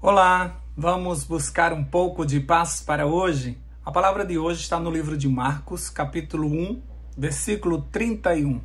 Olá, vamos buscar um pouco de paz para hoje? A palavra de hoje está no livro de Marcos, capítulo 1, versículo 31.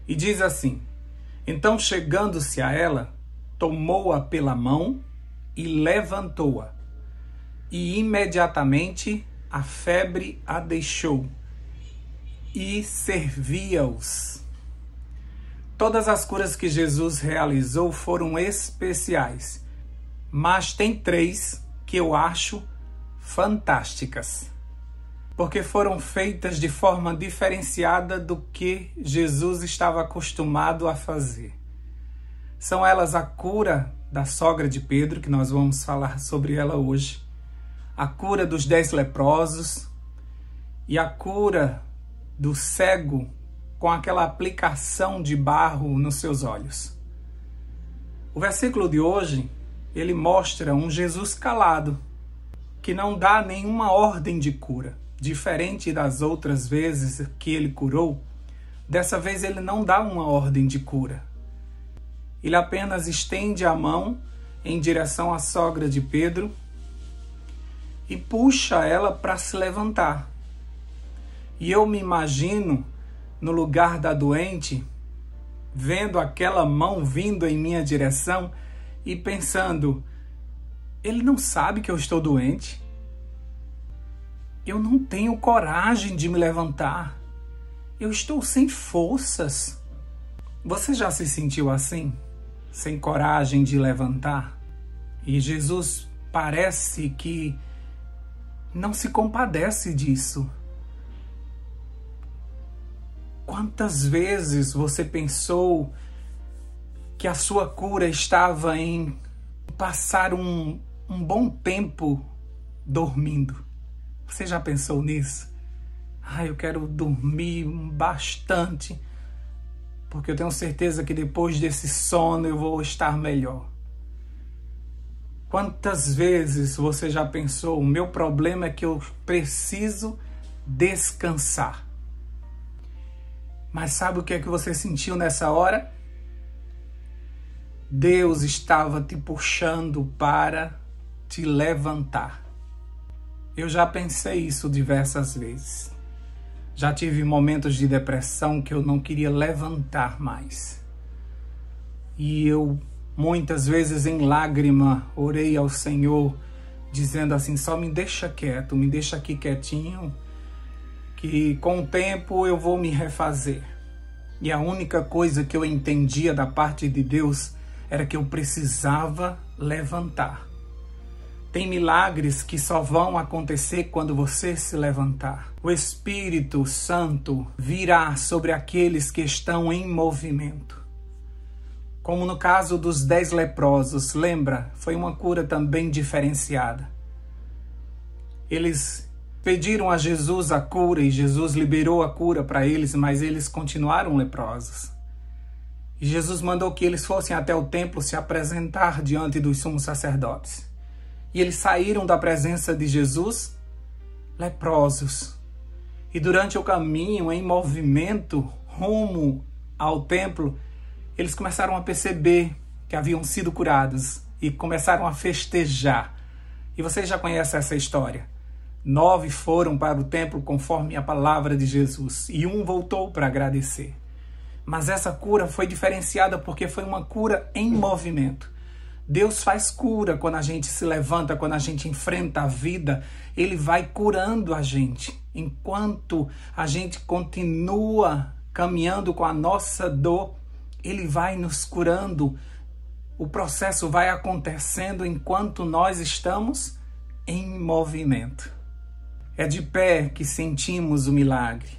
E diz assim: Então, chegando-se a ela, tomou-a pela mão e levantou-a. E imediatamente a febre a deixou e servia-os. Todas as curas que Jesus realizou foram especiais, mas tem três que eu acho fantásticas, porque foram feitas de forma diferenciada do que Jesus estava acostumado a fazer. São elas a cura da sogra de Pedro, que nós vamos falar sobre ela hoje, a cura dos 10 leprosos e a cura do cego com aquela aplicação de barro nos seus olhos. O versículo de hoje, ele mostra um Jesus calado, que não dá nenhuma ordem de cura. Diferente das outras vezes que ele curou, dessa vez ele não dá uma ordem de cura. Ele apenas estende a mão em direção à sogra de Pedro e puxa ela para se levantar. E eu me imagino no lugar da doente, vendo aquela mão vindo em minha direção e pensando: ele não sabe que eu estou doente? Eu não tenho coragem de me levantar. Eu estou sem forças. Você já se sentiu assim? Sem coragem de levantar? E Jesus parece que não se compadece disso. Quantas vezes você pensou que a sua cura estava em passar um bom tempo dormindo? Você já pensou nisso? Eu quero dormir bastante, porque eu tenho certeza que depois desse sono eu vou estar melhor. Quantas vezes você já pensou: o meu problema é que eu preciso descansar? Mas sabe o que é que você sentiu nessa hora? Deus estava te puxando para te levantar. Eu já pensei isso diversas vezes. Já tive momentos de depressão que eu não queria levantar mais. E eu, muitas vezes em lágrima, orei ao Senhor, dizendo assim: só me deixa quieto, me deixa aqui quietinho, que com o tempo eu vou me refazer. E a única coisa que eu entendia da parte de Deus era que eu precisava levantar. Tem milagres que só vão acontecer quando você se levantar. O Espírito Santo virá sobre aqueles que estão em movimento. Como no caso dos 10 leprosos, lembra? Foi uma cura também diferenciada. Eles pediram a Jesus a cura e Jesus liberou a cura para eles, mas eles continuaram leprosos. E Jesus mandou que eles fossem até o templo se apresentar diante dos sumos sacerdotes. E eles saíram da presença de Jesus leprosos. E durante o caminho, em movimento, rumo ao templo, eles começaram a perceber que haviam sido curados e começaram a festejar. E vocês já conhecem essa história. 9 foram para o templo conforme a palavra de Jesus e 1 voltou para agradecer. Mas essa cura foi diferenciada porque foi uma cura em movimento. Deus faz cura quando a gente se levanta, quando a gente enfrenta a vida. Ele vai curando a gente. Enquanto a gente continua caminhando com a nossa dor, Ele vai nos curando. O processo vai acontecendo enquanto nós estamos em movimento. É de pé que sentimos o milagre.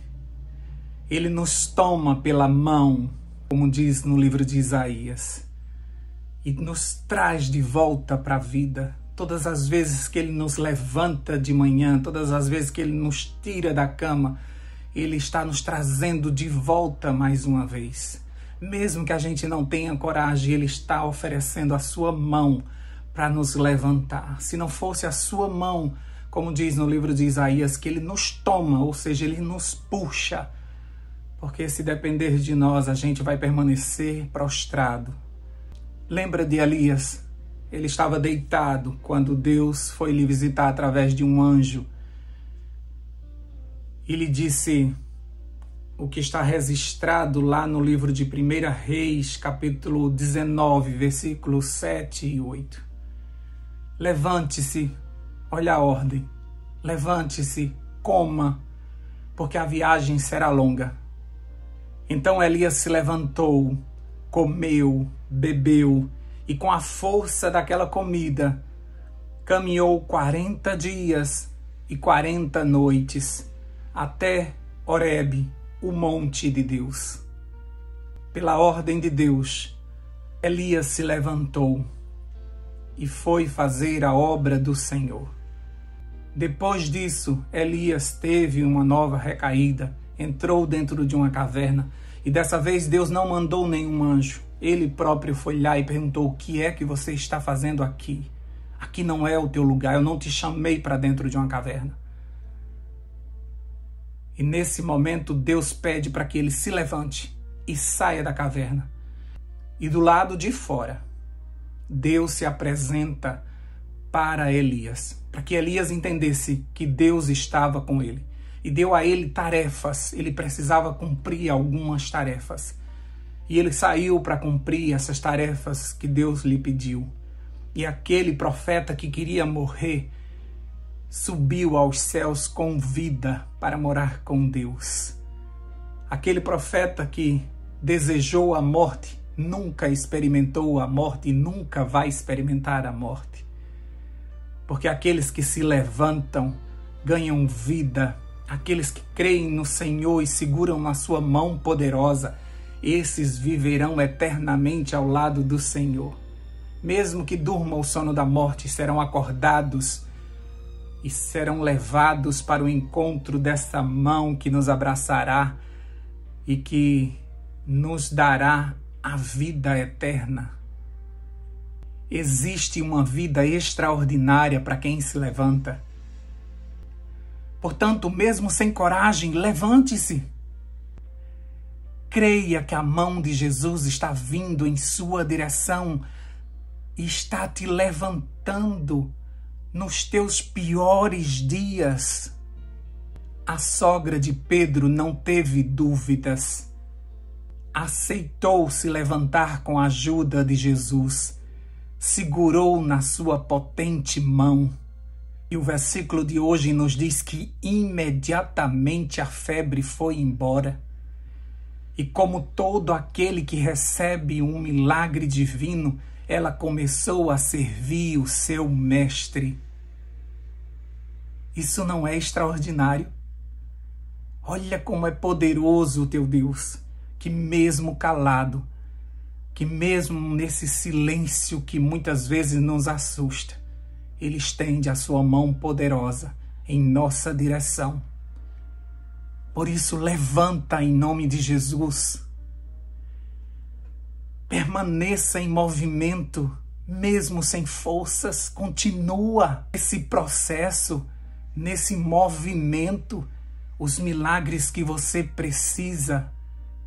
Ele nos toma pela mão, como diz no livro de Isaías, e nos traz de volta para a vida. Todas as vezes que Ele nos levanta de manhã, todas as vezes que Ele nos tira da cama, Ele está nos trazendo de volta mais uma vez. Mesmo que a gente não tenha coragem, Ele está oferecendo a sua mão para nos levantar. Se não fosse a sua mão, como diz no livro de Isaías, que Ele nos toma, ou seja, Ele nos puxa. Porque se depender de nós, a gente vai permanecer prostrado. Lembra de Elias? ele estava deitado quando Deus foi lhe visitar através de um anjo e lhe disse o que está registrado lá no livro de 1 Reis, capítulo 19, versículos 7 e 8. Levante-se, olha a ordem, levante-se, coma, porque a viagem será longa. Então Elias se levantou, comeu, bebeu, e com a força daquela comida, caminhou 40 dias e 40 noites, até Horebe, o monte de Deus. Pela ordem de Deus, Elias se levantou e foi fazer a obra do Senhor. Depois disso, Elias teve uma nova recaída, entrou dentro de uma caverna e dessa vez Deus não mandou nenhum anjo. Ele próprio foi lá e perguntou: o que é que você está fazendo aqui? Aqui não é o teu lugar, eu não te chamei para dentro de uma caverna. E nesse momento Deus pede para que ele se levante e saia da caverna. E do lado de fora, Deus se apresenta para Elias, para que Elias entendesse que Deus estava com ele. E deu a ele tarefas, ele precisava cumprir algumas tarefas. E ele saiu para cumprir essas tarefas que Deus lhe pediu. E aquele profeta que queria morrer subiu aos céus com vida para morar com Deus. Aquele profeta que desejou a morte nunca experimentou a morte e nunca vai experimentar a morte. Porque aqueles que se levantam ganham vida. Aqueles que creem no Senhor e seguram na sua mão poderosa, esses viverão eternamente ao lado do Senhor. Mesmo que durmam o sono da morte, serão acordados e serão levados para o encontro dessa mão que nos abraçará e que nos dará a vida eterna. Existe uma vida extraordinária para quem se levanta. Portanto, mesmo sem coragem, levante-se. Creia que a mão de Jesus está vindo em sua direção e está te levantando nos teus piores dias. A sogra de Pedro não teve dúvidas. Aceitou se levantar com a ajuda de Jesus. Segurou na sua potente mão. E o versículo de hoje nos diz que imediatamente a febre foi embora. E como todo aquele que recebe um milagre divino, ela começou a servir o seu mestre. Isso não é extraordinário? Olha como é poderoso o teu Deus, que mesmo calado, que mesmo nesse silêncio que muitas vezes nos assusta, Ele estende a sua mão poderosa em nossa direção. Por isso, levanta em nome de Jesus. Permaneça em movimento, mesmo sem forças. Continua esse processo, nesse movimento. Os milagres que você precisa,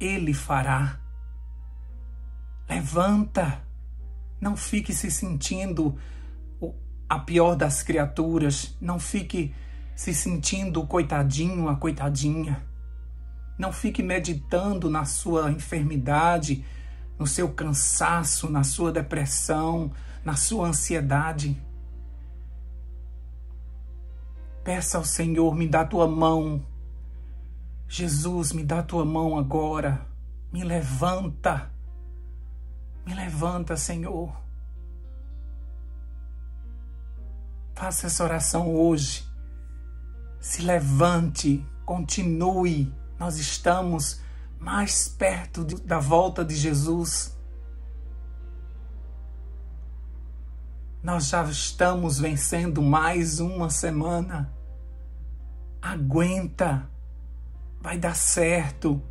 Ele fará. Levanta. Não fique se sentindo a pior das criaturas. Não fique se sentindo o coitadinho, a coitadinha. Não fique meditando na sua enfermidade, no seu cansaço, na sua depressão, na sua ansiedade. Peça ao Senhor: me dá a tua mão. Jesus, me dá a tua mão agora. Me levanta. Me levanta, Senhor. Faça essa oração hoje. Se levante, continue. Nós estamos mais perto da volta de Jesus. Nós já estamos vencendo mais uma semana. Aguenta. Vai dar certo.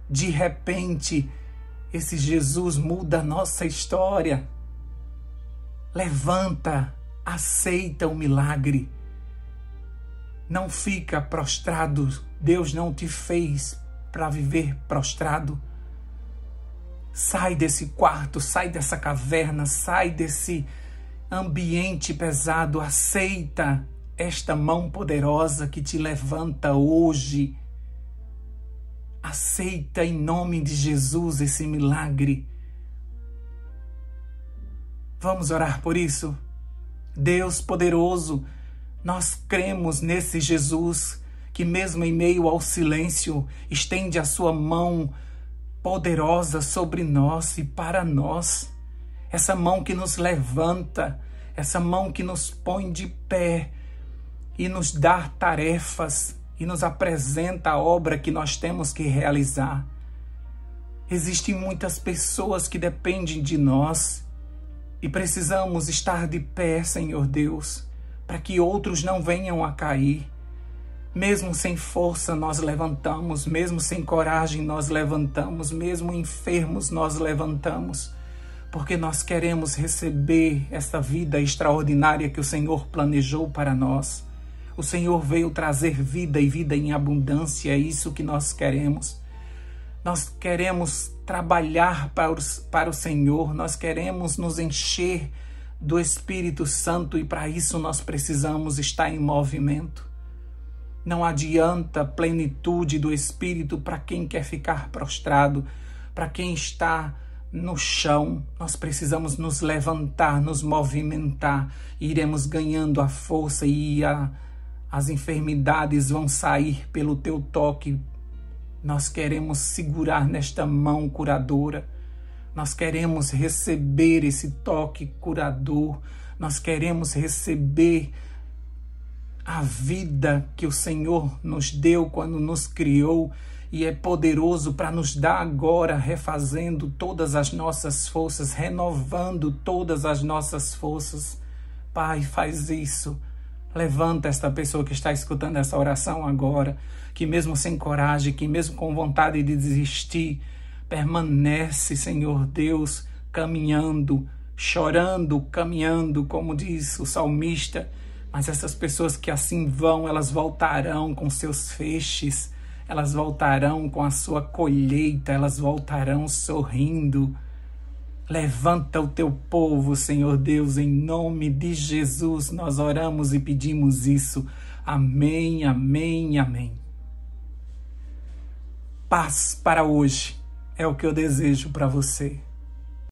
De repente, esse Jesus muda a nossa história. Levanta, aceita o milagre. Não fica prostrado. Deus não te fez para viver prostrado. Sai desse quarto, sai dessa caverna, sai desse ambiente pesado, aceita esta mão poderosa que te levanta hoje. Aceita em nome de Jesus esse milagre. Vamos orar por isso? Deus poderoso, nós cremos nesse Jesus que mesmo em meio ao silêncio estende a sua mão poderosa sobre nós e para nós. Essa mão que nos levanta, essa mão que nos põe de pé e nos dá tarefas e nos apresenta a obra que nós temos que realizar. Existem muitas pessoas que dependem de nós e precisamos estar de pé, Senhor Deus, para que outros não venham a cair. Mesmo sem força nós levantamos, mesmo sem coragem nós levantamos, mesmo enfermos nós levantamos, porque nós queremos receber essa vida extraordinária que o Senhor planejou para nós. O Senhor veio trazer vida e vida em abundância, é isso que nós queremos. Nós queremos trabalhar para o Senhor, nós queremos nos encher do Espírito Santo e para isso nós precisamos estar em movimento. Não adianta plenitude do Espírito para quem quer ficar prostrado, para quem está no chão. Nós precisamos nos levantar, nos movimentar, e iremos ganhando a força e as enfermidades vão sair pelo teu toque. Nós queremos segurar nesta mão curadora, nós queremos receber esse toque curador, nós queremos receber a vida que o Senhor nos deu quando nos criou e é poderoso para nos dar agora, refazendo todas as nossas forças, renovando todas as nossas forças. Pai, faz isso. Levanta esta pessoa que está escutando essa oração agora, que mesmo sem coragem, que mesmo com vontade de desistir, permanece, Senhor Deus, caminhando, chorando, caminhando, como diz o salmista. Mas essas pessoas que assim vão, elas voltarão com seus feixes, elas voltarão com a sua colheita, elas voltarão sorrindo. Levanta o teu povo, Senhor Deus, em nome de Jesus, nós oramos e pedimos isso. Amém, amém, amém. Paz para hoje é o que eu desejo para você.